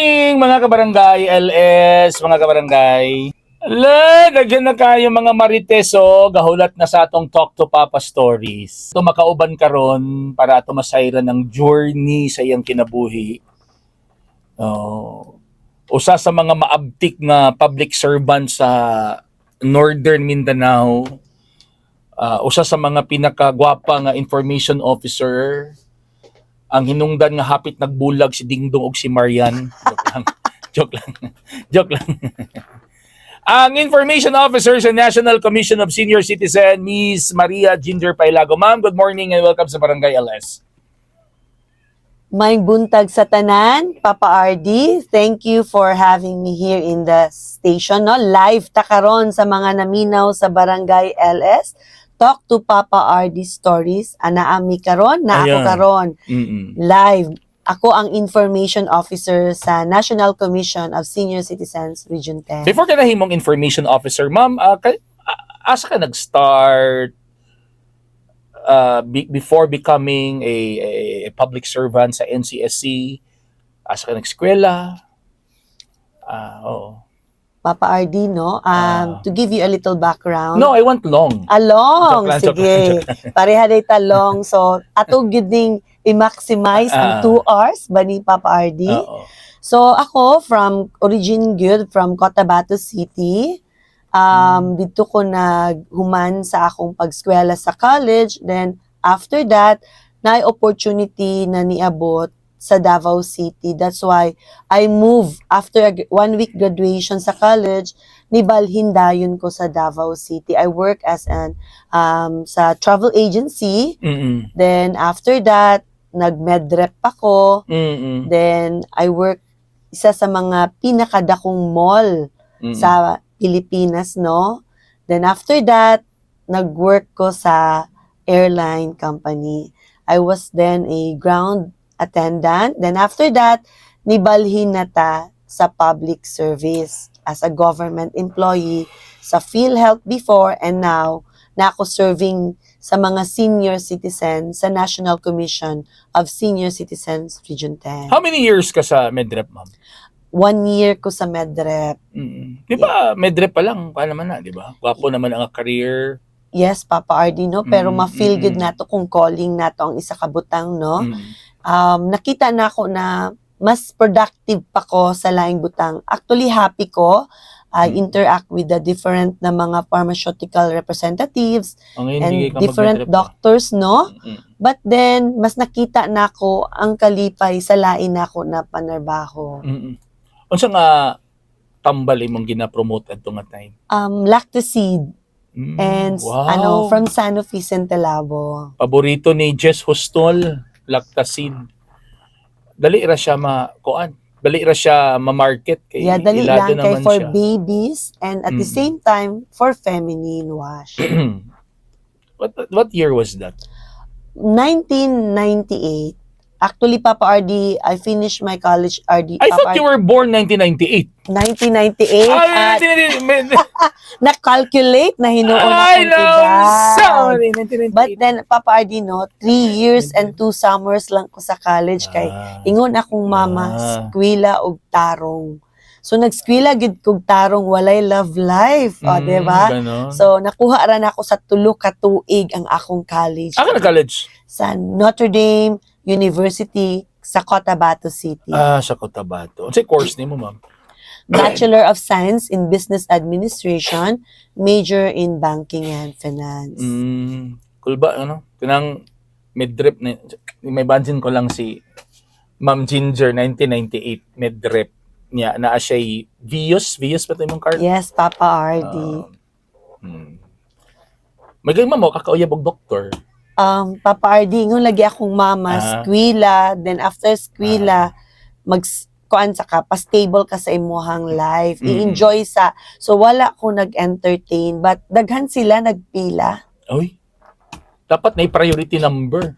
morning mga kabarangay, LS, mga kabarangay. Nagyan na kayo mga mariteso, gahulat na sa atong Talk to Papa Stories. Ito makauban karon para ato masayran ng journey sa iyang kinabuhi. Usa sa mga maabtik nga public servant sa Northern Mindanao. Usa sa mga pinakagwapa nga information officer. Ang hinungdan nga hapit nagbulag si Dingdong ug si Marian. Joke lang. Joke lang. Ang information officer sa National Commission of Senior Citizen, Miss Maria Ginger Pailago. Ma'am, good morning and welcome sa Barangay LS. Maayong buntag sa tanan, Papa RD. Thank you for having me here in the station. No? Live ta karon sa mga naminaw sa Barangay LS. Talk to Papa RD Stories. Ami karon, na ako karon. Live. Ako ang information officer sa National Commission of Senior Citizens Region 10. Before ka nahimong information officer, ma'am, asa ka nag-start before becoming a public servant sa NCSC? Asa ka nag-eskwela? Oo. Papa RD, no? To give you a little background. No, I want long. Long, Joke sige. Pareha day ta long. So, ato giding i-maximize ang 2 hours ba ni Papa RD. So, ako from origin good from Cotabato City. Dito ko naghuman sa akong pagskwela sa college. Then, after that, na opportunity na niabot sa Davao City. That's why I moved after 1 week graduation sa college, nibalhin dayon ko sa Davao City. I work as an sa travel agency. Then after that, nag-medrep ako. Then I work isa sa mga pinakadakong mall sa Pilipinas, no? Then after that, nag-work ko sa airline company. I was then a ground attendant. Then after that, nibalhin na ta sa public service as a government employee sa PhilHealth before, and now na ako serving sa mga senior citizens sa National Commission of Senior Citizens Region 10. How many years ka sa Medrep, ma'am? 1 year ko sa Medrep. Di ba, Medrep pa lang, paano naman na, di ba? Gwapo naman ang career. Yes, Papa RD, no? Pero ma-feel good na to kung calling na to ang isa kabutang, no? Nakita na ako na mas productive pa ko sa laing butang. Actually, happy ko. I interact with the different na mga pharmaceutical representatives and different doctors, no? But then, mas nakita na ako ang kalipay sa lain na ako na panarbaho. Unsa nga tambal imong gina-promote adto nga time? Lactaseed. And wow. From Sanofi Centelabo. Paborito ni Jess Hostol, Lactaseed. Dali ra siya dali ra siya ma-market kay dali lang kay for siya. Babies and at the same time for feminine wash. What year was that? 1998. Actually, Papa RD, I finished my college RD. I thought you were born 1998. 1998. Na-calculate na hinuon I know. Sorry, 1998. But then, Papa RD, no, 3 years and 2 summers lang ko sa college kay ingon akong mama, skwela og tarong. So, nag-skwela gid kog tarong, walay love life. Diba? So, nakuha ra na ako sa 3 ka tuig ang akong college. Ako na college? Sa Notre Dame University sa Cotabato City. Sa Cotabato. Ano course nimo, ma'am? Bachelor of Science in Business Administration, major in Banking and Finance. Cool ba, ano? Tinang Medrep, may bansin ko lang si Ma'am Ginger, 1998, Medrep niya, na siya Vios pa ito yung card? Yes, Papa RD. Magaling mo, kakauyab og doktor. Papa RD, nung lagi akong mama, skwela, then after skwela, kuan sa ka, pa-stable ka sa imuhang life, i-enjoy sa, so wala ko nag-entertain, but daghan sila nagpila. Oy, dapat na priority number.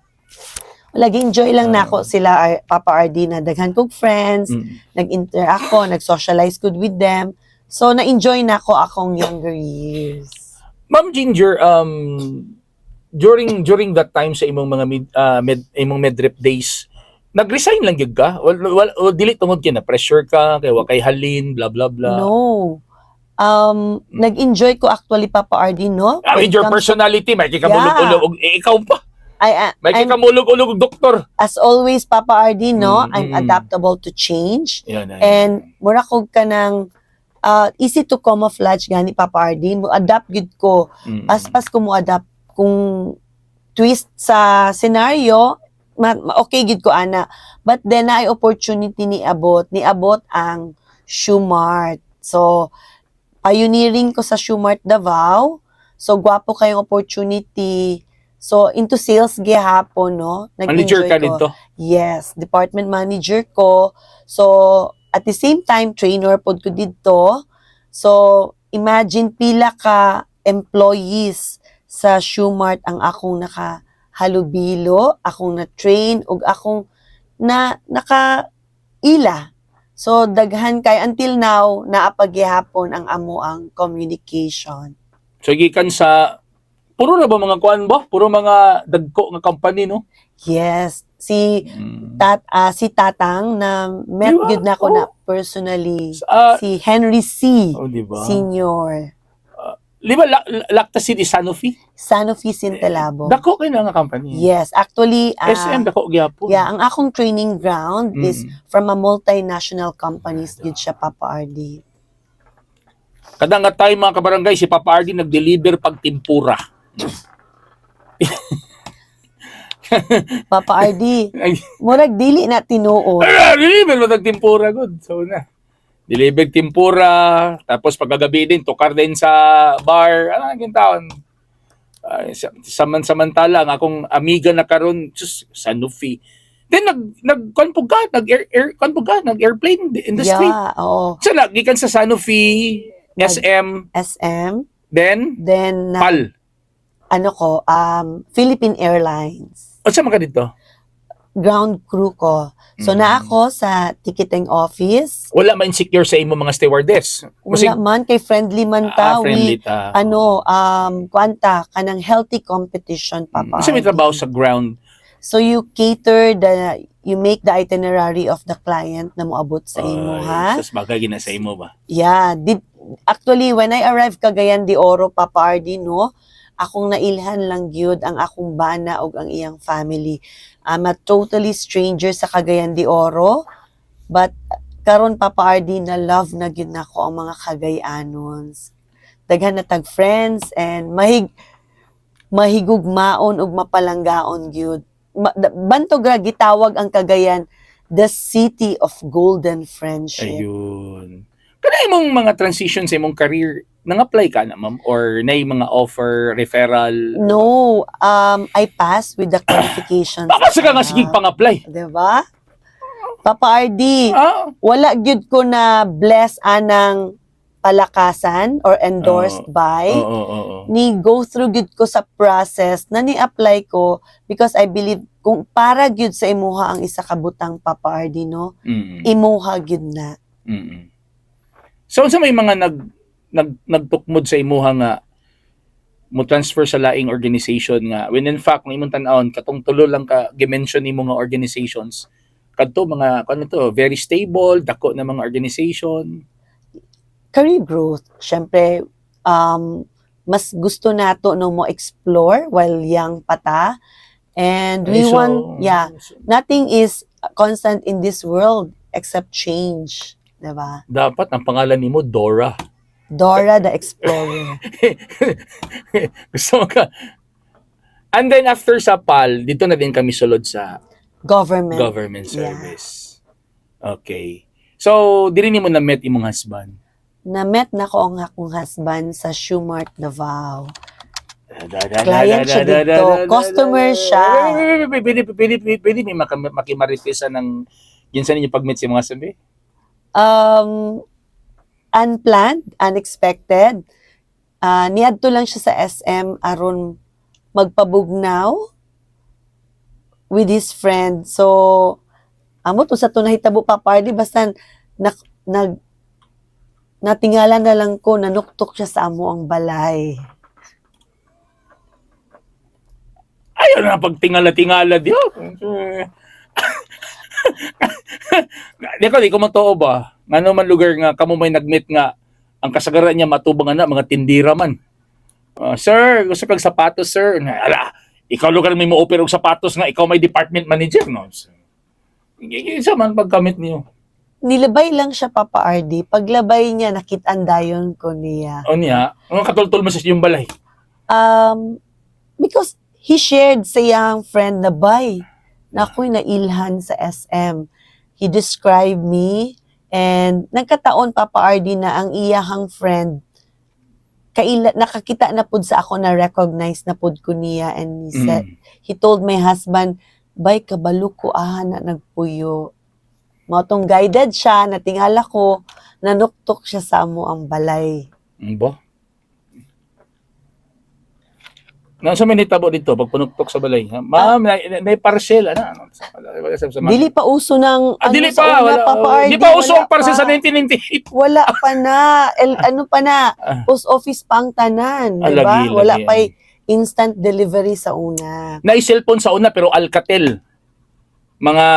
Lagi enjoy lang na ako sila, Papa RD, na daghan kong friends, nag-interact ko, nag-socialize good with them, so na-enjoy na ako akong younger years. Ma'am Ginger, during that time sa imong mga imong Medrep days, nag-resign lang gyud ka? O dili tungod kay na pressure ka kay wa kay halin blah blah blah. No. Nag-enjoy ko actually, Papa RD, no? When With it your comes to- personality, may kikamulog-ulog ikaw pa. May I'm, kikamulog-ulog doktor. as always, Papa RD, no? I'm Mm. adaptable to change. Yan. And mura ko ka ng easy to camouflage gani, Papa RD. Mo adapt gid ko. Pas ko mo adapt kung twist sa scenario, okay gid ko ana. But then ay opportunity ni abot ang Shoemart. So pioneering ko sa Shoemart Davao. So gwapo kayong opportunity. So into sales gihapon, no? Manager Nag-enjoy ka ko. dito. Yes, department manager ko. So at the same time trainer pod ko dito. So imagine pila ka employees sa Shoemart ang akong nakahalubilo, akong na-train ug akong naka-ila. So daghan kay until now naapagyapon ang amo ang communication. So gikan sa puro na ba mga kuan ba? Puro mga dagko nga company no? Yes, si Tatang na met Diba? gud na ko na personally, si Henry C. di ba? Senior. Di ba Lacta City Sanofi? Sanofi Sintelabo. Dako kay na nga company. Yes, actually, SM dako gyapon. yeah, ang akong training ground is from a multinational companies gid siya, Papa RD. Kada nga tayo mga kabarangay, si Papa Ardy nag-deliver pag tempura. Papa RD, Ay, murag dili na tinuod. deliver mo tempura good. So na. Deliver tempura, tapos pagkagabi din, tukar din sa bar. Ano ang taon? Samantala, ang akong amiga na karon Sanofi. Then nag-airplane industry. Yeah, oo. So gikan sa Sanofi, SM, SM, then then PAL. Philippine Airlines. O saan ka dito? Ground crew ko. So na ako sa ticketing office. Wala man insecure sa imo mga stewardess. Wala man kay friendly man ta. Friendly We ta. kuanta kanang healthy competition, Papa. Kasi may RD. trabaho sa ground. So you you make the itinerary of the client na moabot sa imo, ha? Sas bagay gina sa imo ba? Yeah, actually when I arrived Cagayan de Oro, Papa RD, no, akong nailhan lang gyud ang akong bana ug ang iyang family. I'm a totally stranger sa Cagayan de Oro, but karon, Papa RD, na love na gyud nako ang mga Cagayanons. Daghan na tag friends and mahigugmaon ug mapalanggaon gyud. Bantog ra gitawag ang Cagayan the city of golden friendship. Ayun. Kana imong mga transition sa imong career, nang-apply ka na, ma'am? Or na mga offer, referral? No, I passed with the qualifications. Baka sa ka nga sige pang-apply. Diba? Papa RD, wala gyud ko na bless anang palakasan or endorsed by. Ni go through gyud ko sa process na ni-apply ko because I believe kung para gyud sa imuha ang isa ka butang, Papa RD, no? Imuha gyud na. So sa may mga nagtukmod sa imuha nga mo transfer sa laing organization nga when in fact ng imong tan-awon katong tulo lang ka gi-mention nimo nga organizations kadto mga very stable dako na mga organization. Career growth, syempre mas gusto nato no mo explore while young pata, and nothing is constant in this world except change, diba? Dapat ang pangalan nimo Dora the Explorer. Gusto mo ka. And then after sa PAL, dito na din kami sulod sa government service. Yeah. Okay. So, diri nimo na-met imong husband? Na-met na ko ang akong husband sa Shoemart Davao. Client siya dito. Customer siya. Pwede may makimaritisa ng yun sa ninyo pag-meet si mga sabi? Unplanned, unexpected. Niadto lang siya sa SM aron magpabugnaw with his friend. So, amot usa to nahitabo, Papa RD, basta natingala na lang ko, nanuktok siya sa amo ang balay. Ayaw na pagtingala-tingala diyo. Di ko matuo ba? Ngano man lugar nga kamo may nagmeet nga ang kasagaran niya matubang na mga tindira man. Sir, gusto kang sapatos, sir. Ala, ikaw lugar may mo-offer og sapatos nga ikaw may department manager, no? Isa man pagkamit niyo. Nilabay lang siya, Papa RD. Paglabay niya, nakitaan dayon ko niya. O niya, ang katultol mo sa iyong balay. Because he shared sa iyang friend na bay na ako'y nailhan sa SM. He described me and nagkataon, Papa RD, na ang iyahang friend nakakita na pud sa ako na recognize na pud ko niya and he told my husband, bay kabalo ko na nagpuyo. Matong guided siya, natingala ko, nanuktok siya sa amo ang balay. Ba? Nasa may nitabo dito, pag punuktok sa balay. Ma'am, may parcel. Ano? Dili pa uso ng dili sa pa, una, Papa RD, di pa uso wala ang parcel pa. sa 1998. Wala pa na. Ano pa na? Post office pang tanan. Diba? Lagi. Wala pa instant delivery sa una. Na-cellphone sa una pero Alcatel. Mga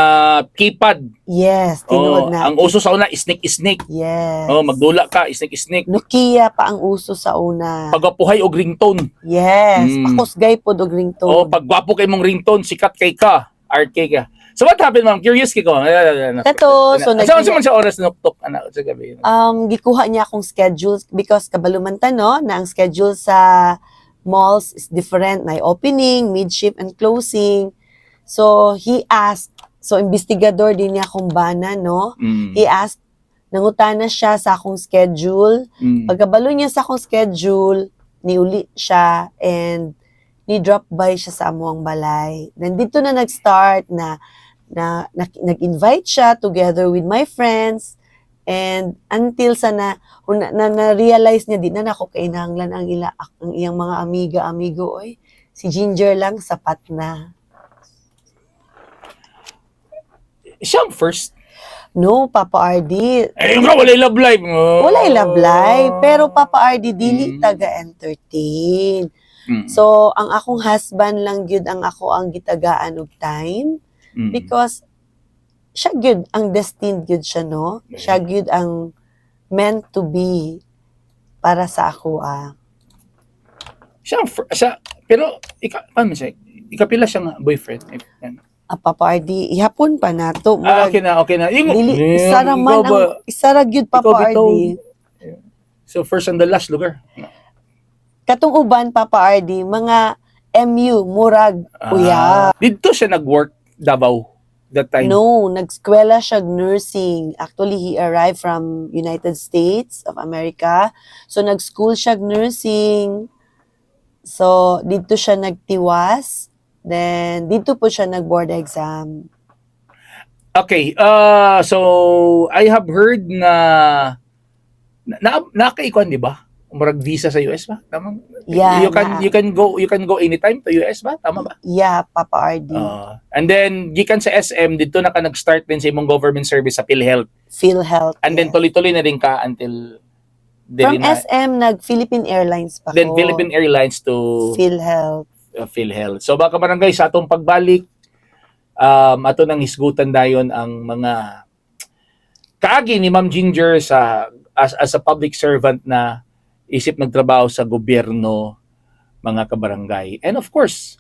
keypad. Yes, tinuod na. Ang uso sa una, snake. Yes. Magdula ka, snake. Nokia pa ang uso sa una. Pagapuhay og ringtone. Yes. Pakusgay po og ringtone. Pagwapo kay mong ringtone, sikat kay ka, arcade ka. So what happened, ma'am? Curious ko. Kato, so Saan sa oras nuktok anak sa gabi? Gikuha niya akong schedule because kabalumantan no, na ang schedule sa malls is different. Na opening, mid-shift, and closing. So, he asked, so investigador din niya akong bana, no? He asked, nangutana siya sa akong schedule. Pagkabalo niya sa akong schedule, niuli siya and ni-drop by siya sa amuang balay. Nandito na nag-start na nag-invite siya together with my friends and until sa na-realize niya, di na ako kainahanglan ang iyang mga amigo, oy. Si Ginger lang, sapat na. Siya ang first. No, Papa RD. Walay love life. Walay love life. Pero Papa RD, dili taga-entertain. So, ang akong husband lang gyud ang ako ang gitagaan og time. Because, siya gyud ang destined gyud siya, no? Siya gyud ang meant to be para sa ako, Pero, paano siya? Ikapila siya nga boyfriend. Papa RD, ihapon pa na to. Okay na. Isa raman isa ra gyud, Papa RD. So, first and the last lugar. Katong uban, Papa RD, mga MU, murag, kuya. Dito siya nag-work, Davao, that time? No, nag-eskwela siya nursing. Actually, he arrived from United States of America. So, nag-school siya nursing. So, dito siya nagtiwas. Then, dito po siya nag-board exam. Okay, so, I have heard na nakaikuan, di ba? Marag visa sa US ba? Tama? Yeah. You can go anytime to US ba? Tama ba? Yeah, Papa RD. And then gikan sa SM dito na ka nag-start din sa imong government service sa PhilHealth. PhilHealth. And then tuloy-tuloy na din ka until from SM nag-Philippine Airlines pa ko. Then Philippine Airlines to PhilHealth. PhilHealth. So baka barangay sa atong pagbalik ato nang hisgutan dayon ang mga kaagi ni Ma'am Ginger sa as a public servant na isip nagtrabaho sa gobyerno, mga kabarangay. And of course,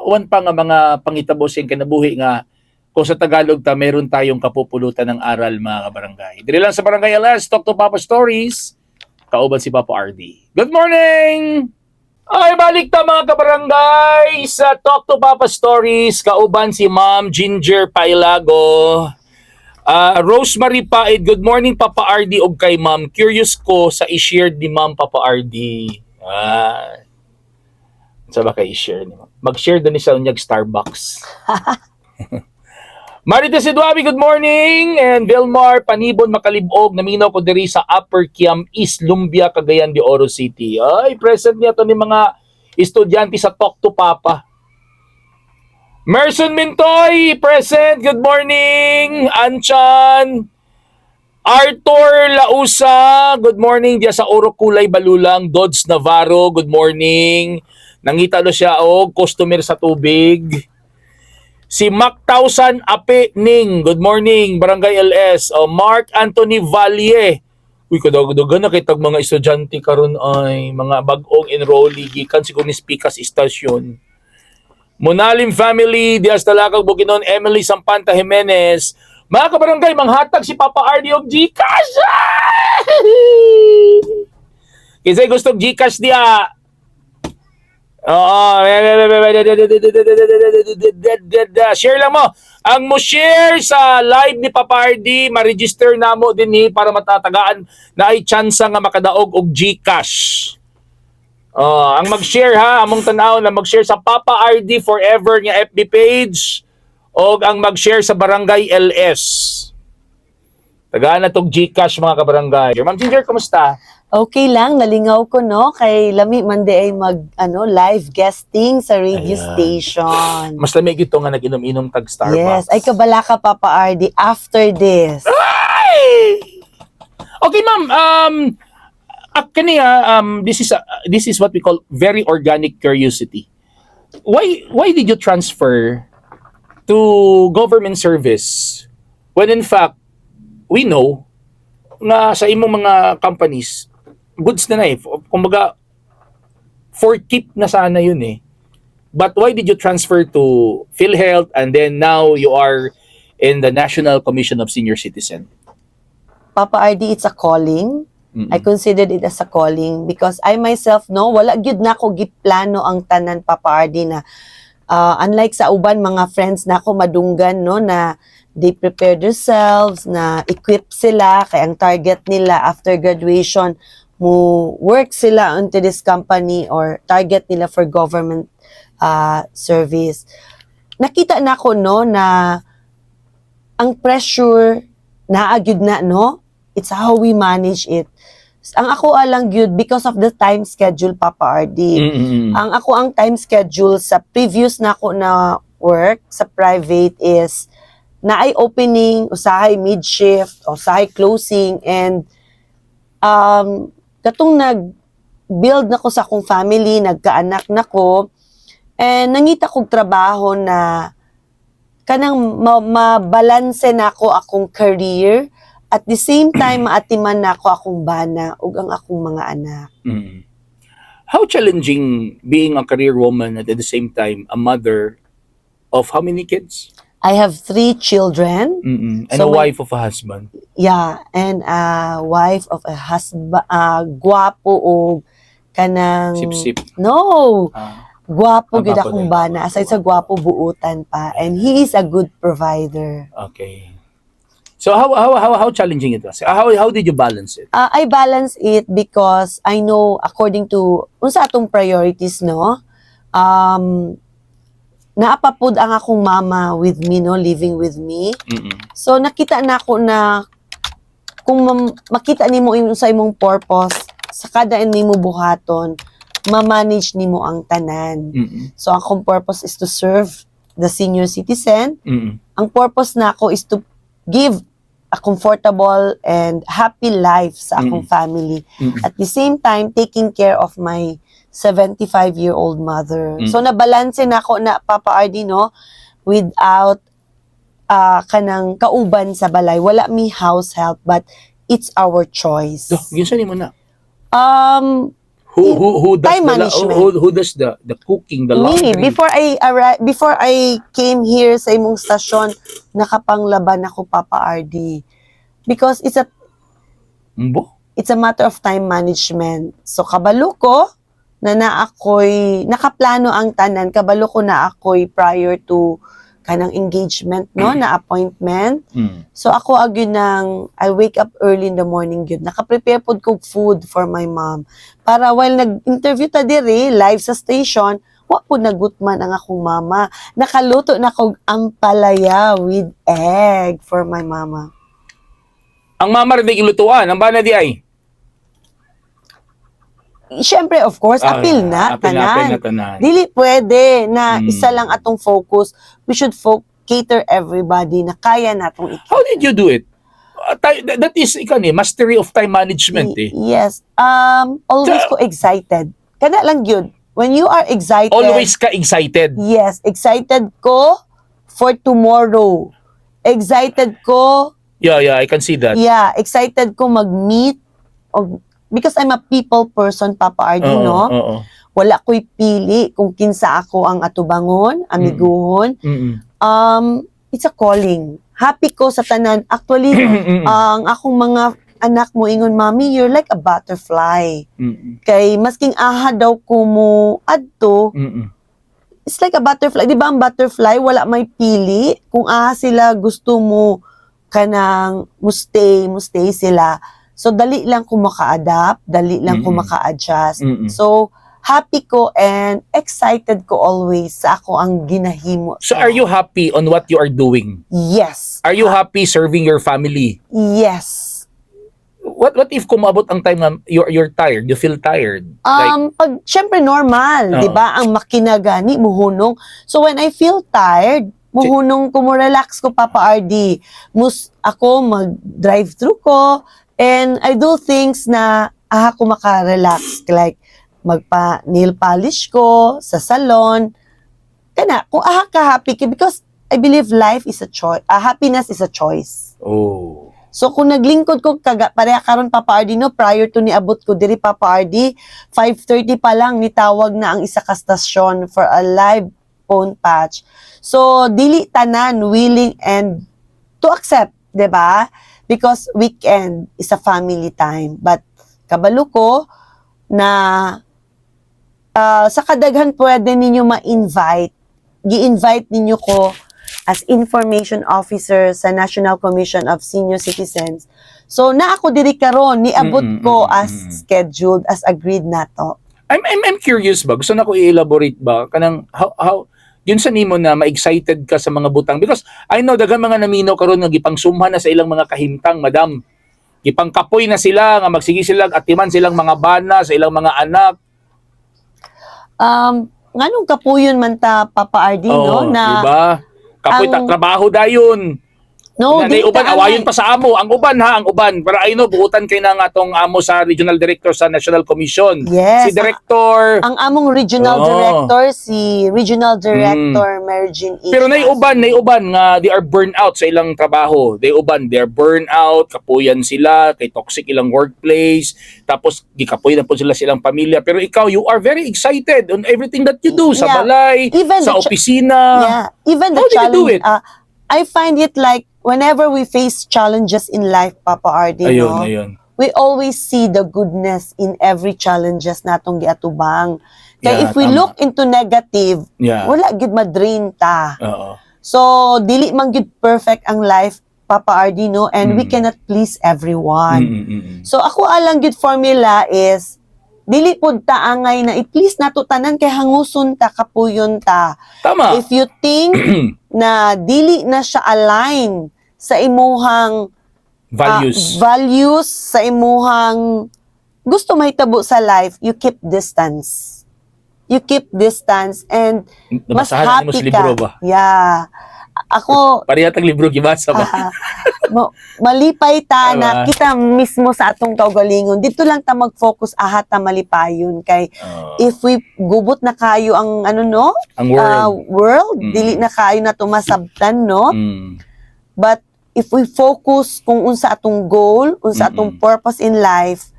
one pa nga mga pangitabo sing kinabuhi nga kung sa Tagalog meron tayong kapupulutan ng aral, mga kabarangay. Dili lang sa Barangay Alas, Talk to Papa Stories, kauban si Papa RD. Good morning! Ay, balik ta mga kabarangay sa Talk to Papa Stories, kauban si Ma'am Ginger Pailago. Rosemary Paid, good morning Papa RD og kay Ma'am. Curious ko sa i-share ni Ma'am Papa RD. Sa ba kay i-share ni Ma'am? Mag-share doon sa unyag Starbucks. Marites Eduabi, good morning. And Vilmar Panibon Makalibog, naminaw ko diri sa Upper Quiam East Lumbia, Cagayan de Oro City. Ay, present niya to ni mga estudyante sa Talk to Papa. Merson Mintoy, present. Good morning. Anchan. Arthur Lausa, good morning. Diya sa Oro Kulay Balulang. Dodds Navarro, good morning. Nangita do siya og customer sa tubig. Si Mac Tausan Ape Ning, good morning, Barangay LS. O Mark Anthony Valle. Uy, kadag-dagan na kitag mga estudyante karon ay mga bag-ong enrollee gikan siguro ni Spikas Istasyon. Munalim family, Diaz Talakag Bukidnon, Emily Sampanta Jimenez. Mga kabarangay, manghatag si Papa RD og Gcash. Kisay gusto Gcash dia. Oo. Share lang mo. Ang mo share sa live ni Papa RD, ma-register na mo din para matatagaan na ay chance nga makadaog og Gcash. Ang mag-share ha, among tanaw na mag-share sa Papa RD Forever nga FB page o ang mag-share sa Barangay LS. Tagaan na tong Gcash mga kabarangay. Ma'am Ginger, kumusta? Okay lang, nalingaw ko no kay lami man di ay live guesting sa radio Ayan. station. Mas lamig ito nga nag-inom-inom tag Starbucks. Yes, ay kabala ka Papa RD after this. Ay! Okay ma'am, this is what we call very organic curiosity. Why did you transfer to government service when in fact we know nga sa imong mga companies goods na kumbaga for keep na sana yun but why did you transfer to PhilHealth and then now you are in the National Commission of Senior Citizen? Papa RD, it's a calling. Mm-mm. I considered it as a calling because I myself wala gyud na ko giplano ang tanan Papa RD na unlike sa uban mga friends na ako madunggan na they prepare themselves na equip sila kay ang target nila after graduation mo work sila into this company or target nila for government service. Nakita na ko na ang pressure naagyud na it's how we manage it. Ang ako alang gyud because of the time schedule Papa RD. Mm-mm. Ang time schedule sa previous na ako na work sa private is na ay opening, usahay mid-shift, usahay closing, and katong nag-build na ko sa akong family, nagkaanak na ko, and nangita kong trabaho na kanang mabalanse na ko akong career, at the same time, maatiman na ko akong bana ug ang akong mga anak. Mm. How challenging being a career woman at the same time a mother of how many kids? I have 3 children. Mm-mm. And So a my- wife of a husband. Yeah, and a wife of a husband, gwapo o kanang... Sip-sip. No! Gwapo gid gwapo akong din. bana. Aside sa gwapo, buutan pa. And he is a good provider. Okay. So how challenging it was? How did you balance it? I balance it because I know according to unsa atong priorities, naapapod ang akong mama with me, living with me. Mm-mm. So nakita na ako na kung makita nimo sa imong purpose sa kada nimo buhaton, ma-manage nimo ang tanan. Mm-mm. So akong purpose is to serve the senior citizen. Mm-mm. Ang purpose na ako is to give a comfortable and happy life sa akong family. Mm-mm. At the same time, taking care of my 75-year-old mother. Mm. So nabalanse na ako na Papa RD, without kanang kauban sa balay. Wala mi house help, but it's our choice. Ginsan mo na. Time Who does management. who does the cooking, the Me, laundry? before I came here sa imong stasyon, nakapanglaban ako Papa RD. Because it's a matter of time management. So kabalo ko na ako'y nakaplano ang tanan, kabalo ko na ako'y prior to kanang engagement na appointment. Mm. So ako agyo I wake up early in the morning gyud. Naka-prepare pod kog food for my mom. Para while nag-interview ta diri live sa station, wa po nagutman ang akong mama. Nakaluto na kog ampalaya with egg for my mama. Ang mama rin ilutuan, ang bana di ay. Siyempre, of course, apil na, tanan. tanan. Dili pwede na Mm. isa lang atong focus. We should cater everybody na kaya natong How did you do it? That is mastery of time management Yes. Always ko excited. Kana lang yun. When you are excited. Always ka excited. Yes, excited ko for tomorrow. Excited ko, Yeah, I can see that. excited ko mag-meet because I'm a people person, Papa RD, no? Oo. Wala ko'y pili kung kinsa ako ang atubangon, amiguhon. It's a calling. Happy ko sa tanan. Actually, ang akong mga anak mo ingon, Mommy, you're like a butterfly. Kay masking aha daw ko mo adto, it's like a butterfly. Di ba ang butterfly, wala may pili. Kung aha sila gusto mo kanang mustay sila. So, dali lang ko maka-adapt, dali lang ko maka-adjust. So, happy ko and excited ko always sa ako ang ginahimo. So, are you happy on what you are doing? Yes. Are you happy serving your family? Yes. What if kumabot ang time na you're tired, you feel tired? Pag, syempre normal, di ba? Ang makina gani, muhunong. So, when I feel tired, muhunong ko, mo-relax ko, Papa RD. Ako, mag-drive-thru ko, and I do things na ako maka-relax. Like, magpa-nail polish ko sa salon. Kana, kung ka-happy ka, because I believe life is a choice. Happiness is a choice. Oh. So, kung naglingkod ko, pareha karon Papa RD, no, prior to niabot ko diri Papa RD, 5:30 pa lang, nitawag na ang isa ka stasyon for a live phone patch. So, dili tanan willing and to accept, 'di ba? Because weekend is a family time. But kabalo ko na sa kadaghan pwede ninyo ma-invite. Gi-invite ninyo ko as information officer sa National Commission of Senior Citizens. So, na ako diri karon niabot ko as scheduled, as agreed nato. I'm curious ba? Gusto na ko i-elaborate ba? Kanang how yun sa nimo na ma-excited ka sa mga butang because I know daghang mga namino karon nga gipangsumhan na sa ilang mga kahimtang, madam. Gipangkapoy na sila nga magsigi sila atiman silang mga bana sa ilang mga anak. Nganong kapuyon man ta Papa RD, no? Na diba? Kapoy trabaho dayon. No, Nay uban awayon pa sa amo. Ang uban para I know buutan kay na nga atong amo sa regional director sa National Commission. Yes. Si director. Ang among regional director si Regional Director Mary Jean H. Pero nay uban nga they are burnt out sa ilang trabaho. They are burnt out, kapuyan sila, kay toxic ilang workplace, tapos gikapuy na po sila silang pamilya. Pero ikaw, you are very excited on everything that you do sa balay, even sa opisina. Even the How did you do challenge. it? I find it like whenever we face challenges in life, Papa RD, Ayun. we always see the goodness in every challenges natong giatubang. Kaya if we look into negative, wala gid ma-drain ta. So, dili man gid perfect ang life, Papa RD, no? And we cannot please everyone. So, ako alang gid formula is, dili pud ta angay na i-please nato tanan kay hanguson ta, kapuyon ta. Tama. If you think na dili na siya align sa imuhang values, sa imuhang gusto mahitabo sa life, you keep distance. You keep distance and mas happy ka. Libro ba? Yeah. Ako, parehas ang libro gibasa ba? malipay ta na kita mismo sa atong kaugalingon. Dito lang ta mag-focus ahat ta malipayon kay if we gubot na kayo ang ang world dili na kayo na tumasabtan, no? But if we focus kung unsa atong goal, unsa atong purpose in life,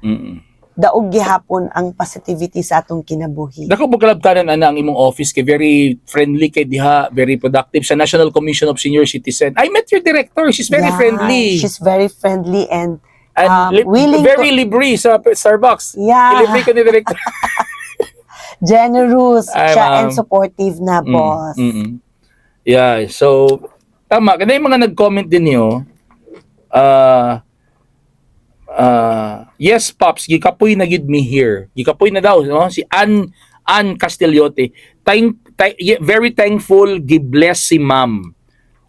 daog gihapon ang positivity sa atong kinabuhi. Dako mo kalabtanan ang imong office kay very friendly kay diha, very productive sa National Commission of Senior Citizen. I met your director, she's very friendly. She's very friendly and willing very libre sa Starbucks. Yeah. Libre ko ni director. Generous siya and supportive na boss. Yeah, so tama, kada yung mga nag-comment din niyo, yes, Pops, gikapoy na gid me here. Gikapoy na daw, no? Si Ann Castillote. Very thankful, gi-bless si ma'am.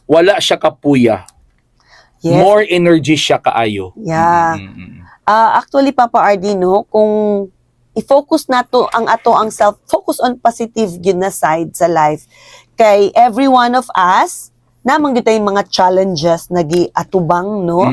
Wala siya kapuya. Yes. More energy siya kaayo. Yeah. Actually, Papa RD, no, kung i-focus nato ang self-focus on positive gid na side sa life. Kay every one of us, namang gitay mga challenges na giatubang, no?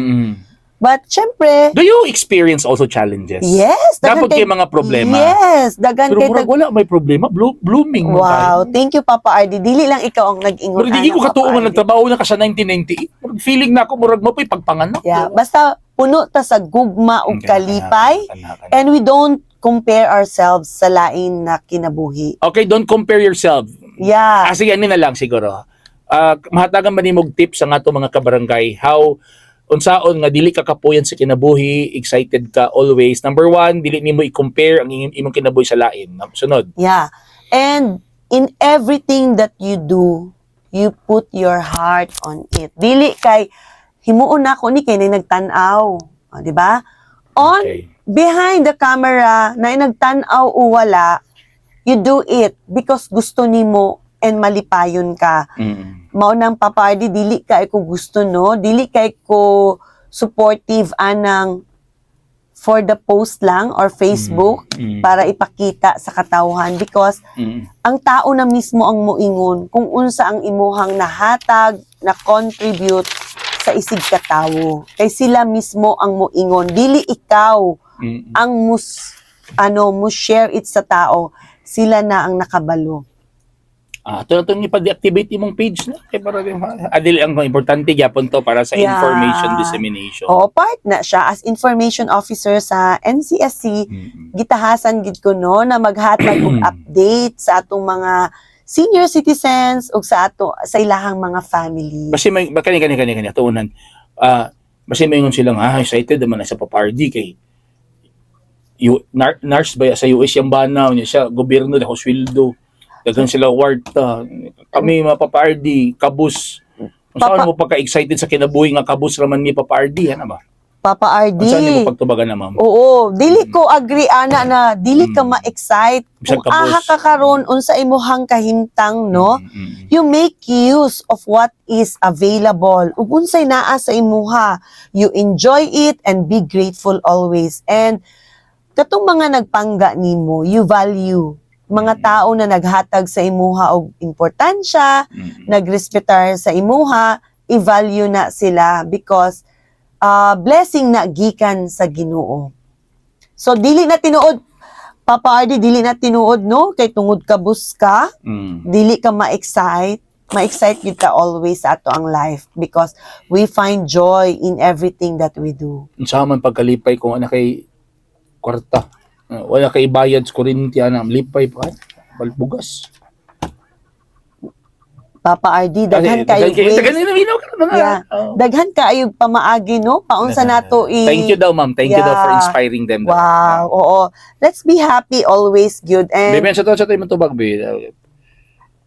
But syempre, Do you experience also challenges? yes, Dapat kay kayo mga problema. Yes, daghan Pero kay murag wala may problema, blooming man Wow, tayo. thank you Papa Ardi. Dili lang ikaw ang nag-ingon. Murag di ko Papa katuo nga Ardi. nagtrabaho na ka sa 1998. Murag feeling na ako murag mo pa'y pagpanganak. Yeah, basta puno ta sa gugma ug kalipay Kana. and we don't compare ourselves sa lain na kinabuhi. Okay, don't compare yourself. Yeah. Sige, ano na lang siguro. Mahatagan ba nimog tips sa ato mga kabarangay how unsaon nga dili ka kapuyan sa kinabuhi, excited ka always. Number one, dili nimo i-compare ang imong kinabuhi sa lain. Sunod. Yeah. And in everything that you do, you put your heart on it. Dili kay himuon ako ni kay nagtan-aw, di ba? On Okay. behind the camera na nagtan-aw o wala, you do it because gusto nimo and malipayon ka. Mm. Mao nang Papa Ardi, dili kay ko gusto no, dili kay ko supportive anang for the post lang or Facebook para ipakita sa katawhan because ang tao na mismo ang moingon kung unsa ang imuhang nahatag, na contribute sa isig katawo. Kay sila mismo ang moingon, dili ikaw ang mo share it sa tao, sila na ang nakabalo. Ito na ni pa-deactivate imong page na. Kaya para adili ang importante gyapon to para sa Yeah. information dissemination. Oo, part na siya as information officer sa NCSC. Gitahasan gid ko no na maghatag og update sa atong mga senior citizens ug sa ilahang mga family. Basi may kani tuunan. Basi may ngon silang excited naman na sa papardi kay nurse ba sa US yung banaw niya siya gobyerno de sweldo. Dagan sila warta. Kami mapapardi, kabus. Kung saan mo pagka-excited sa kinabuhi nga kabus raman ni papardi, ano ba? Papa RD. Kung saan mo pagtubagan na, ma'am? Oo, dili ko agree ana na dili ka ma-excite. Bisag Kung kabus. aha ka karon unsa imong kahimtang no, you make use of what is available. Ug unsay naa sa imuha, you enjoy it and be grateful always. And katong mga nagpangga nimo, you value mga tao na naghatag sa imuha og importansya, nagrespetar sa imuha, i-value na sila because blessing na gikan sa Ginoo. So dili na tinuod Papa Ardi, dili na tinuod no kay tungod kabus ka, dili ka ma-excite gid ka always sa ato ang life because we find joy in everything that we do. Unsa man pagkalipay kung ana kay kwarta. Wala kay bayad sa kuryente ana, lipay pa. Balbugas. Papa RD, daghan kayo ways. Daghan na minaw ka na. Yeah. Daghan kaayog pamaagi no paunsa nato Thank you daw, ma'am. Thank you daw for inspiring them. Wow, oo. Let's be happy always, good. And Beben sa to tayo matubag be.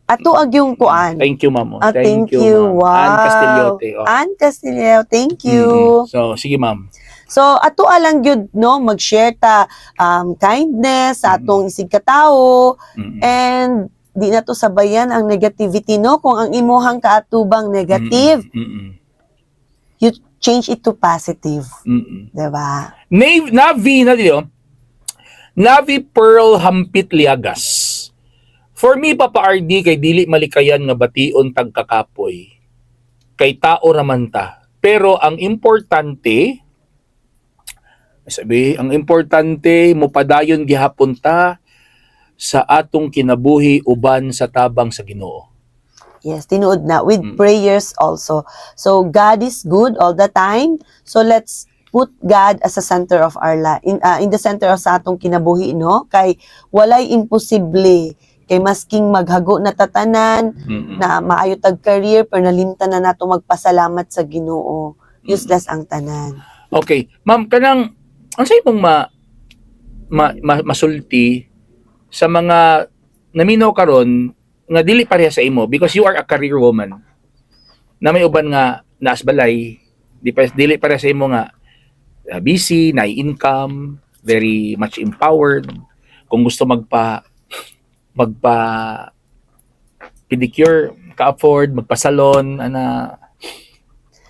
ato ag yung kuan. Thank you, ma'am. Thank you. ma'am. Wow. Ann Castillote. Ann Castillo, thank you. So, sige, ma'am. So ato alang gyud no mag-share ta kindness sa atong isig katao and di na to sabayan ang negativity no kung ang imuhang kaatubang negative you change it to positive. Diba? Navi na dito. Navi Pearl Hampit Liagas. For me, Papa RD, kay dili malikayan nga bation tagkakapoy. Kay tao raman ta. Pero ang importante, ang importante mopadayon gihapon ta sa atong kinabuhi uban sa tabang sa Ginoo. Yes, tinuod na with prayers also. So God is good all the time. So let's put God as a center of our life, in the center of sa atong kinabuhi no. Kay walay imposible. Kay masking maghago na tatanan na maayo tag career pero nalimtan na nato magpasalamat sa Ginoo. Useless ang tanan. Okay, ma'am, kanang ang sa imong masulti sa mga naminaw karon nga dili pareha sa imo because you are a career woman na may uban nga naas balay dili pareha sa imo nga busy, na income, very much empowered. Kung gusto magpa pedicure, ka-afford, magpa-salon, ana.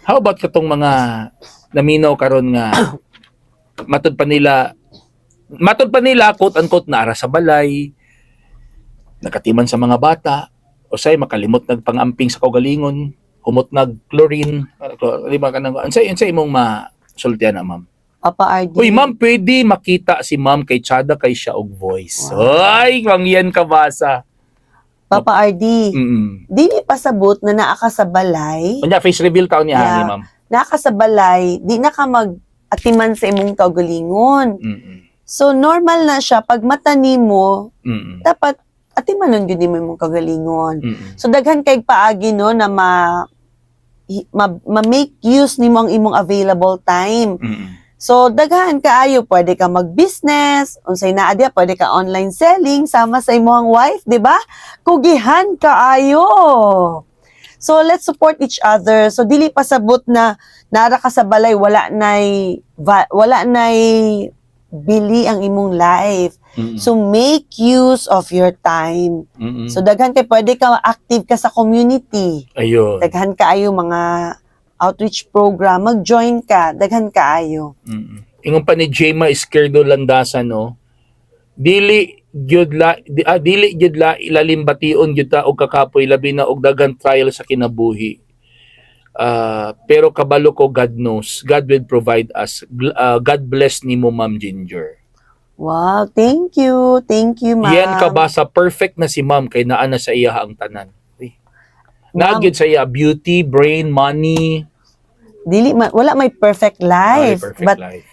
How about katong mga naminaw karon nga matod pa nila quote unquote naara sa balay, nakatiman sa mga bata, o say makalimot nagpangamping sa kaugalingon, humot nag chlorine, di ba kanang ansay imong sultihan na, ma'am. Papa RD. Uy, ma'am, pwede makita si ma'am kay Chada kay siya og voice. Wow. Ay, mangyan ka basa. Papa RD. Mm. Dili pasabot na naa ka sa balay. Unya, face reveal taon niya, Yeah. ma'am. Naa ka sa balay, di na ka mag-atiman sa imong kaugalingon. Mm-mm. So, normal na siya. Pag mata nimo, Mm-mm. dapat atimanon yun mo imong kaugalingon. Mm-mm. So, daghan kay paagi no na ma-make use nimo ang imong available time. Mm-mm. So, daghan kaayo, pwede ka mag-business, unsay naa diya, pwede ka online selling, sama sa imong wife, di ba? Kugihan kaayo. So, let's support each other. So, dili pasabot na nara ka sa balay, wala nay bili ang imong life. Mm-mm. So, make use of your time. Mm-mm. So, daghan kay pwede ka active ka sa community. Ayun. Daghan kaayo mga outreach program, mag-join ka, daghan kaayo. Mm-mm. Ingon pa ni Jema Izquierdo Landasan, no? Dili gyud la ilalimbation gyud ta og kakapoy labi na og daghang trial sa kinabuhi. Pero kabalo ko, God knows. God will provide us. God bless nimo, Ma'am Ginger. Wow, thank you. Thank you, ma'am. Yan ka ba sa perfect na si Ma'am kay naa na sa iya ang tanan. Ma'am, Nagyud sa iya beauty, brain, money, wala may perfect life. perfect But life.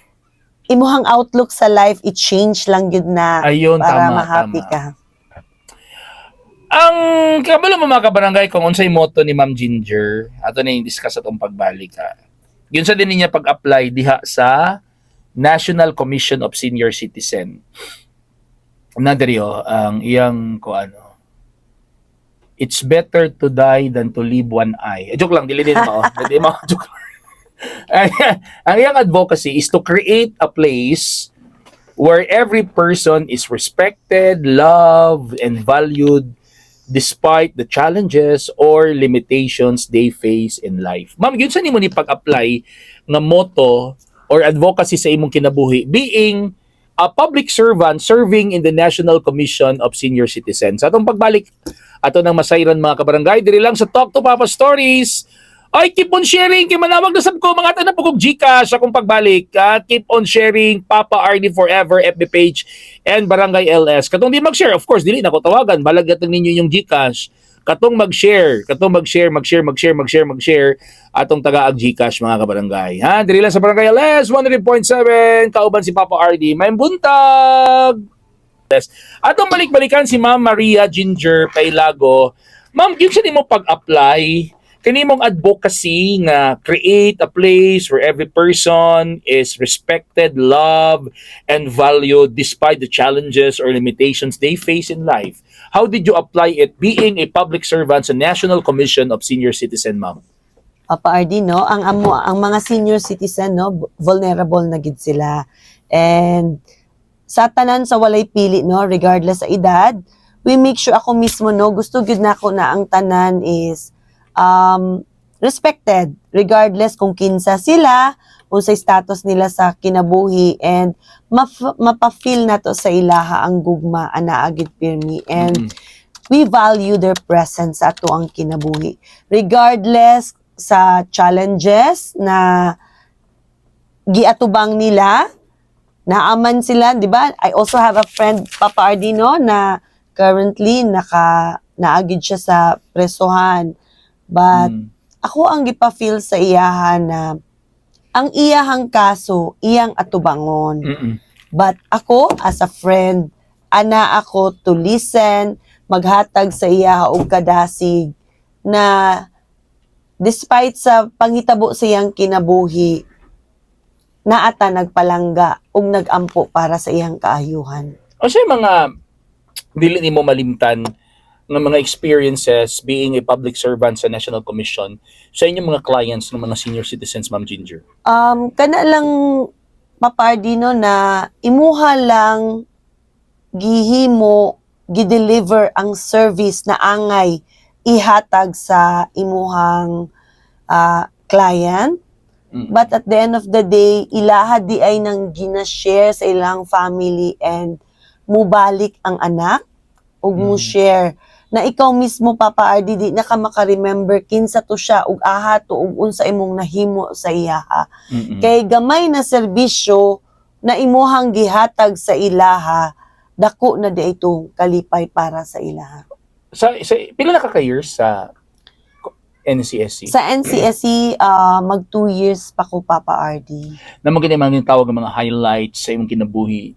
imuhang outlook sa life, it-change lang yun na Ayun, para tama, ma-happy tama. ka. Ang kabalo mo mga kabarangay kung unsay motto ni Ma'am Ginger, ato na yung discuss atong pagbalik ha. Yun sa din niya pag-apply diha sa National Commission of Senior Citizen. Nadrio ang iyang it's better to die than to leave one eye. Joke lang, dili din mo. Dili mo, joke lang. Ang iyang advocacy is to create a place where every person is respected, loved, and valued despite the challenges or limitations they face in life. Ma'am, yun sa nimo ni pag-apply ng motto or advocacy sa imong kinabuhi, being a public servant serving in the National Commission of Senior Citizens. Atong pagbalik, ato nang masayran mga kabarangay, diri lang sa Talk to Papa Stories. Ay, keep on sharing. Kaya manawag na sab ko mga tanong po kong Gcash akong pagbalik. Keep on sharing Papa RD Forever FB page and Barangay LS. Katong di mag-share, of course, dili na ko tawagan. Malagatang ninyo yung Gcash. Katong mag-share. Atong taga-ag Gcash mga kabarangay. Ha? Dili lang sa Barangay LS 100.7. Kauban si Papa RD. May buntag! Atong balik-balikan si Ma'am Maria Ginger Pailago. Ma'am, yun siya mo pag-apply kanimong advocacy nga create a place where every person is respected, loved, and valued despite the challenges or limitations they face in life. How did you apply it being a public servant sa National Commission of Senior Citizen, ma'am? Papa RD, no, ang mga senior citizen, no, vulnerable na gid sila. And sa tanan sa walay pili, no, regardless sa edad, we make sure ako mismo, no, gusto gid na ako na ang tanan is respected regardless kung kinsa sila, unsay status nila sa kinabuhi, and mapa-feel na to sa ilaha ang gugma ana agid pirmi, and we value their presence sa ato ang kinabuhi regardless sa challenges na giatubang nila, naaman sila, di ba? I also have a friend, Papa Ardino, na currently naagid siya sa presohan. But ako ang gipa-feel sa iyahan na ang iyahang kaso, iyang atubangon. But ako, as a friend, ana ako to listen, maghatag sa iya og kadasig na despite sa pangitabo sa iyang kinabuhi, naata nagpalangga ug nagampo para sa iyang kaayuhan. O siya mga dili nimo malimtan ng mga experiences being a public servant sa National Commission sa inyong mga clients ng mga senior citizens, Ma'am Ginger? Kana lang, Papa Ardino, na imuha lang gihimo, gideliver ang service na angay ihatag sa imuhang client. But at the end of the day, ilaha di ay nang gina-share sa ilang family and mubalik ang anak ug mo share na ikaw mismo Papa RD di na ka maka-remember kinsa to siya ug aha to ug unsa imong nahimo sa iyaha. Kay gamay na serbisyo na imuhang gihatag sa ilaha, dako na di itong kalipay para sa ilaha. Sa pila na ka years sa NCSC? Sa NCSC, mag 2 years pa ko Papa RD. Na mga ganyan tawag ng mga highlights sa imong kinabuhi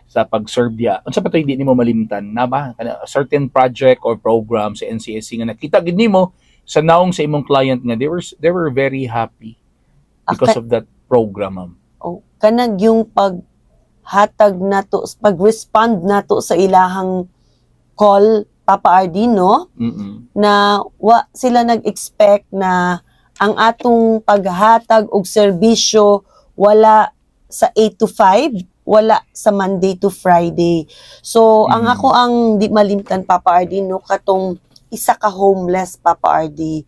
sa pag-serbia. Unsa pa to hindi nimo malimtan na ba a certain project or program sa NCSC nga nakita gid nimo sa naong sa imong client nga they were very happy because of that program, ma'am. Oh, kanag yung paghatag nato, pag-respond nato sa ilahang call Papa RD, no? Na wa sila nag-expect na ang atong paghatag og serbisyo wala sa 8 to 5, wala sa Monday to Friday. So, ang ako ang di malimtan Papa RD, no, katong isa ka homeless Papa RD.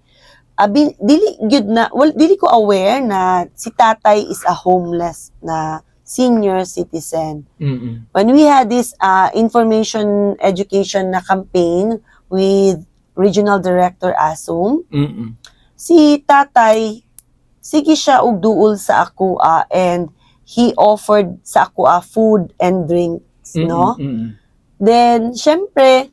Dili ko aware na si tatay is a homeless na senior citizen. When we had this information education na campaign with Regional Director Asum, si tatay, sige siya og duol sa ako and he offered sa ako food and drinks, no? Then, syempre,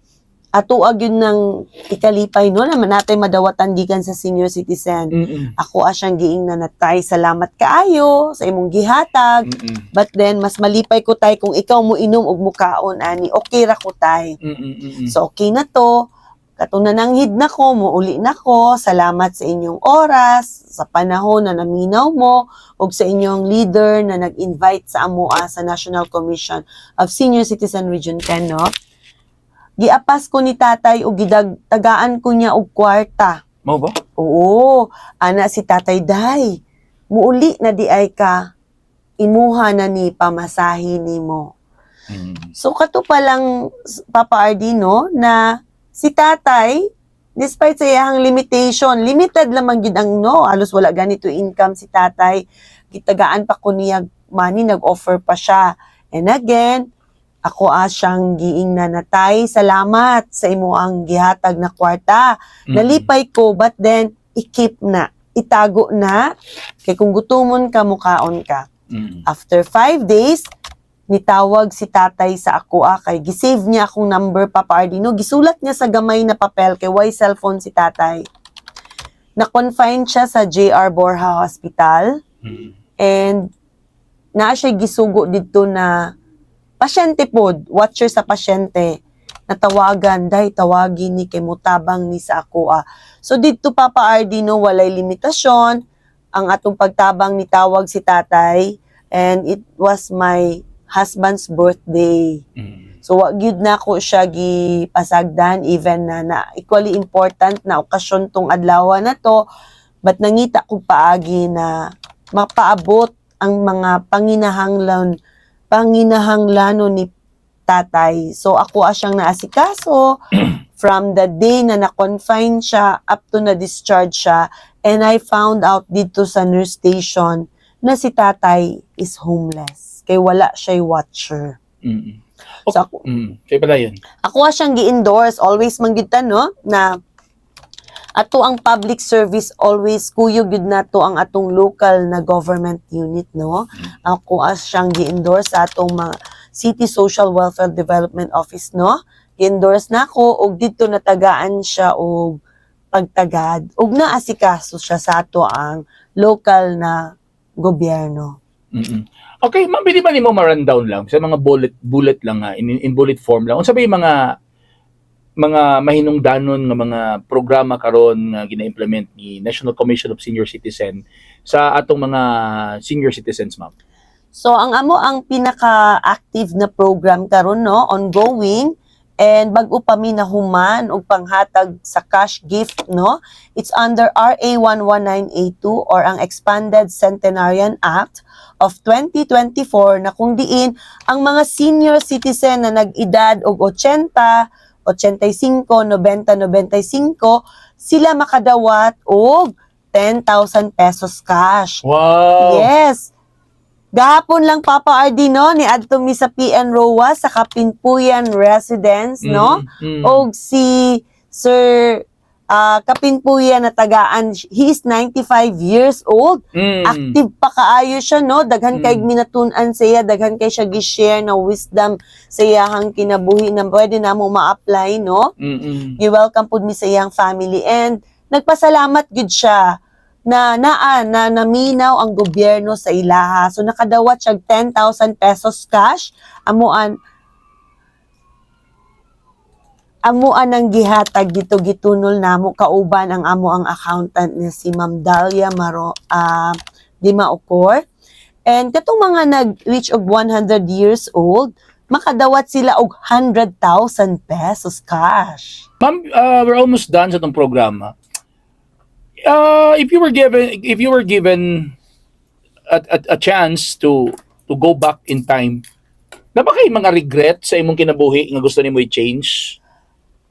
atuag yun ng ikalipay, no? Naman natin madawatan gikan sa senior citizen. Ako siyang giing nanatay, salamat kaayo sa imong gihatag. But then, mas malipay ko tay kung ikaw mo inom og mukaon, ani, okay ra ko tay. So, okay na to. Katong nananghid na ko, muuli na ko, salamat sa inyong oras, sa panahon na naminaw mo, ug sa inyong leader na nag-invite sa AMOA sa National Commission of Senior Citizen Region 10, no? Giapas ko ni tatay o tagaan ko niya og kwarta. Mo ba? Oo, ana si tatay day. Muuli na di ay ka, imuha na ni pamasahi nimo. So kato pa lang Papa RD, no, na si tatay, despite sa iyang limitation, limited lamang gid ang no, halos wala ganito income si tatay. Gitagaan pa ko niya money, nag-offer pa siya. And again, ako siyang giing nanatay, salamat sa imo ang gihatag na kwarta. Nalipay ko, but then, i-keep na, itago na, kay kung gutumon ka, mukaon ka. After 5 days, nitawag si tatay sa ako kay gisave niya akong number Papa RD, no? Gisulat niya sa gamay na papel kay why cellphone si tatay. Na-confine siya sa JR Borja Hospital and naa siya gisugo dito na pasyente pod, watcher sa pasyente, natawagan, day tawagin ni kay mutabang ni sa ako So dito Papa RD, no, walay limitasyon ang atong pagtabang ni tawag si tatay and it was my husband's birthday. So wa gyud na ko siya gipasagdan even na equally important na okasyon tong adlaw na to, but nangita ko paagi na mapaabot ang mga panginahanglanon ni tatay. So ako siyang naasikaso from the day na na-confine siya up to na-discharge siya, and I found out dito sa nurse station na si tatay is homeless. Kay wala siya'y watcher. So ako, kaya pala yun. Ako siyang gi-endorse, always manggitan, no, na ato ang public service always kuyog gud nato ang atong local na government unit, no. Ako siyang gi-endorse sa atong mga City Social Welfare Development Office, no. Gi-endorse nako og dito natagaan siya og pagtagad og naasikaso siya sa ato ang local na gobyerno. Okay, ma'am, pwede ba nimo ma-rundown lang sa mga bullet lang in bullet form lang. Unsa ba yung mga mahinungdanon nga mga programa karon nga gina-implement ni National Commission of Senior Citizen sa atong mga senior citizens, ma'am? So ang pinaka-active na program karon, no, ongoing, and bag-o pa mi nahuman og panghatag sa cash gift, no. It's under RA 11982 or ang Expanded Centenarian Act of 2024 na kung diin ang mga senior citizen na nag-edad og 80, 85, 90, 95 sila makadawat og 10,000 pesos cash. Wow. Yes. Gahapon lang Papa RD, no, ni adto mi sa PN Roa sa Kapinpuyan Residence, no. Og si Sir Kapin po yan na tagaan, he is 95 years old. Active pa kaayo siya, no? Daghan kay minatun-an siya, daghan kay siya gi-share na wisdom sa iyahang kinabuhi na pwede na mo ma-apply, no? I-welcome po mi sa iyang family. And nagpasalamat gud siya na naminaw ang gobyerno sa ilaha. So nakadawat siya 10,000 pesos cash. Amuan ang gihatag dito gitunol namo kauban ang amo ang accountant ni si Ma'am Dalia Dimaocor. And katong mga nag-reach og 100 years old, makadawat sila og 100,000 pesos cash. Ma'am, we're almost done sa itong programa. If you were given a chance to go back in time, na ba kay mga regret sa imong kinabuhi nga gusto nimo i-change?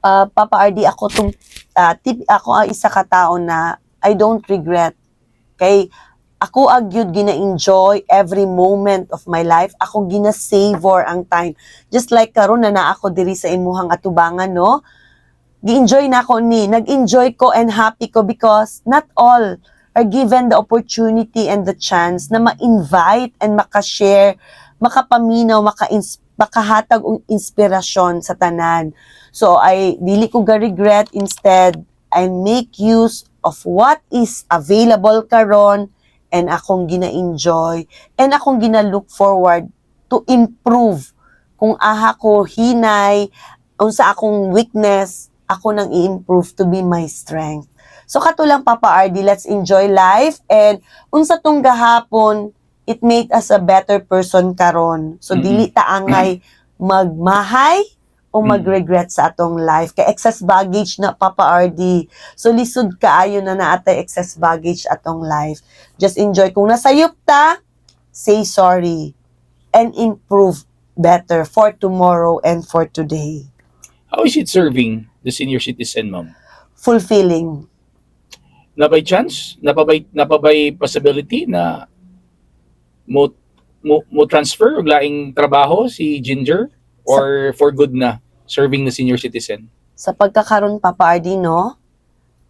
Papa RD, ako ang isa ka tao na I don't regret. Kay ako agyud gina-enjoy every moment of my life. Ako gina-savor ang time. Just like karon na ako diri sa imuhang atubangan, no? Gi-enjoy na ako nag-enjoy ko and happy ko because not all are given the opportunity and the chance na ma-invite and maka-share, makapaminaw, makahatag og inspirasyon sa tanan. So dili ko ga-regret, instead I make use of what is available karon and akong gina-enjoy and akong gina-look forward to improve. Kung aha ko hinay, unsa akong weakness, ako nang i-improve to be my strength. So katulang Papa RD, let's enjoy life, and unsa tong gahapon, it made us a better person karon. So dili ta angay magmahay o mag-regret sa atong life. Kay excess baggage na Papa RD. So lisod kaayo na naatay excess baggage atong life. Just enjoy. Kung nasayop ta, say sorry and improve better for tomorrow and for today. How is it serving the senior citizen, ma'am? Fulfilling. Napay chance? Napabay possibility na mo transfer og laing trabaho si Ginger? Or for good na serving the senior citizen? Sa pagkakaroon, Papa RD, no?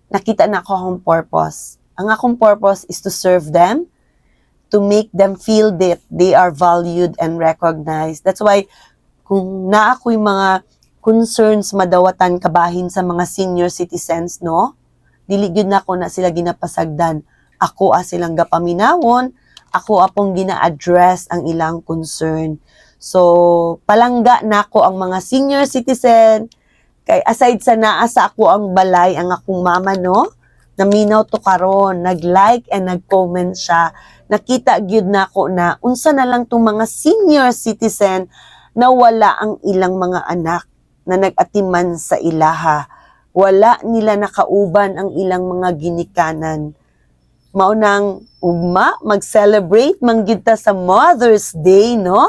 Nakita na ako akong purpose. Ang akong purpose is to serve them, to make them feel that they are valued and recognized. That's why, kung na ako'y mga concerns madawatan kabahin sa mga senior citizens, no? Dili gyud na ako na sila ginapasagdan. Ako silang gapaminawon, ako apong gina-address ang ilang concern. So, palangga na ako ang mga senior citizen. Kay aside sa naa sa ako ang balay, ang akong mama, no? Naminaw to karon, nag-like and nag-comment siya. Nakita gyud na ako na unsa na lang tong mga senior citizen na wala ang ilang mga anak na nag-atiman sa ilaha. Wala nila nakauban ang ilang mga ginikanan. Maunang ugma, mag-celebrate manggid ta sa Mother's Day, no?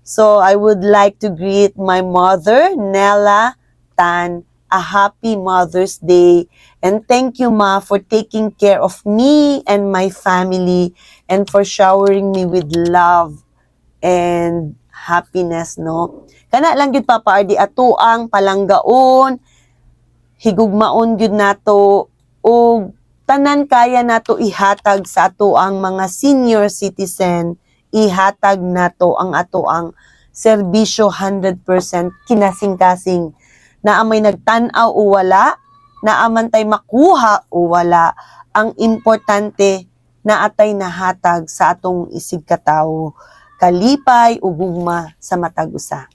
So, I would like to greet my mother, Nella Tan, a happy Mother's Day. And thank you, Ma, for taking care of me and my family and for showering me with love and happiness, no? Kana lang gyud Papa RD, ato ang palanggaon, higugmaon gyud nato, o tanan kaya nato ihatag sa ato ang mga senior citizen, ihatag nato ang ato ang serbisyo 100% kinasing-kasing. Naamay nagtan-aw o wala, naamantay makuha o wala, ang importante na atay nahatag sa atong isig katawo, kalipay ug gugma sa matag usa.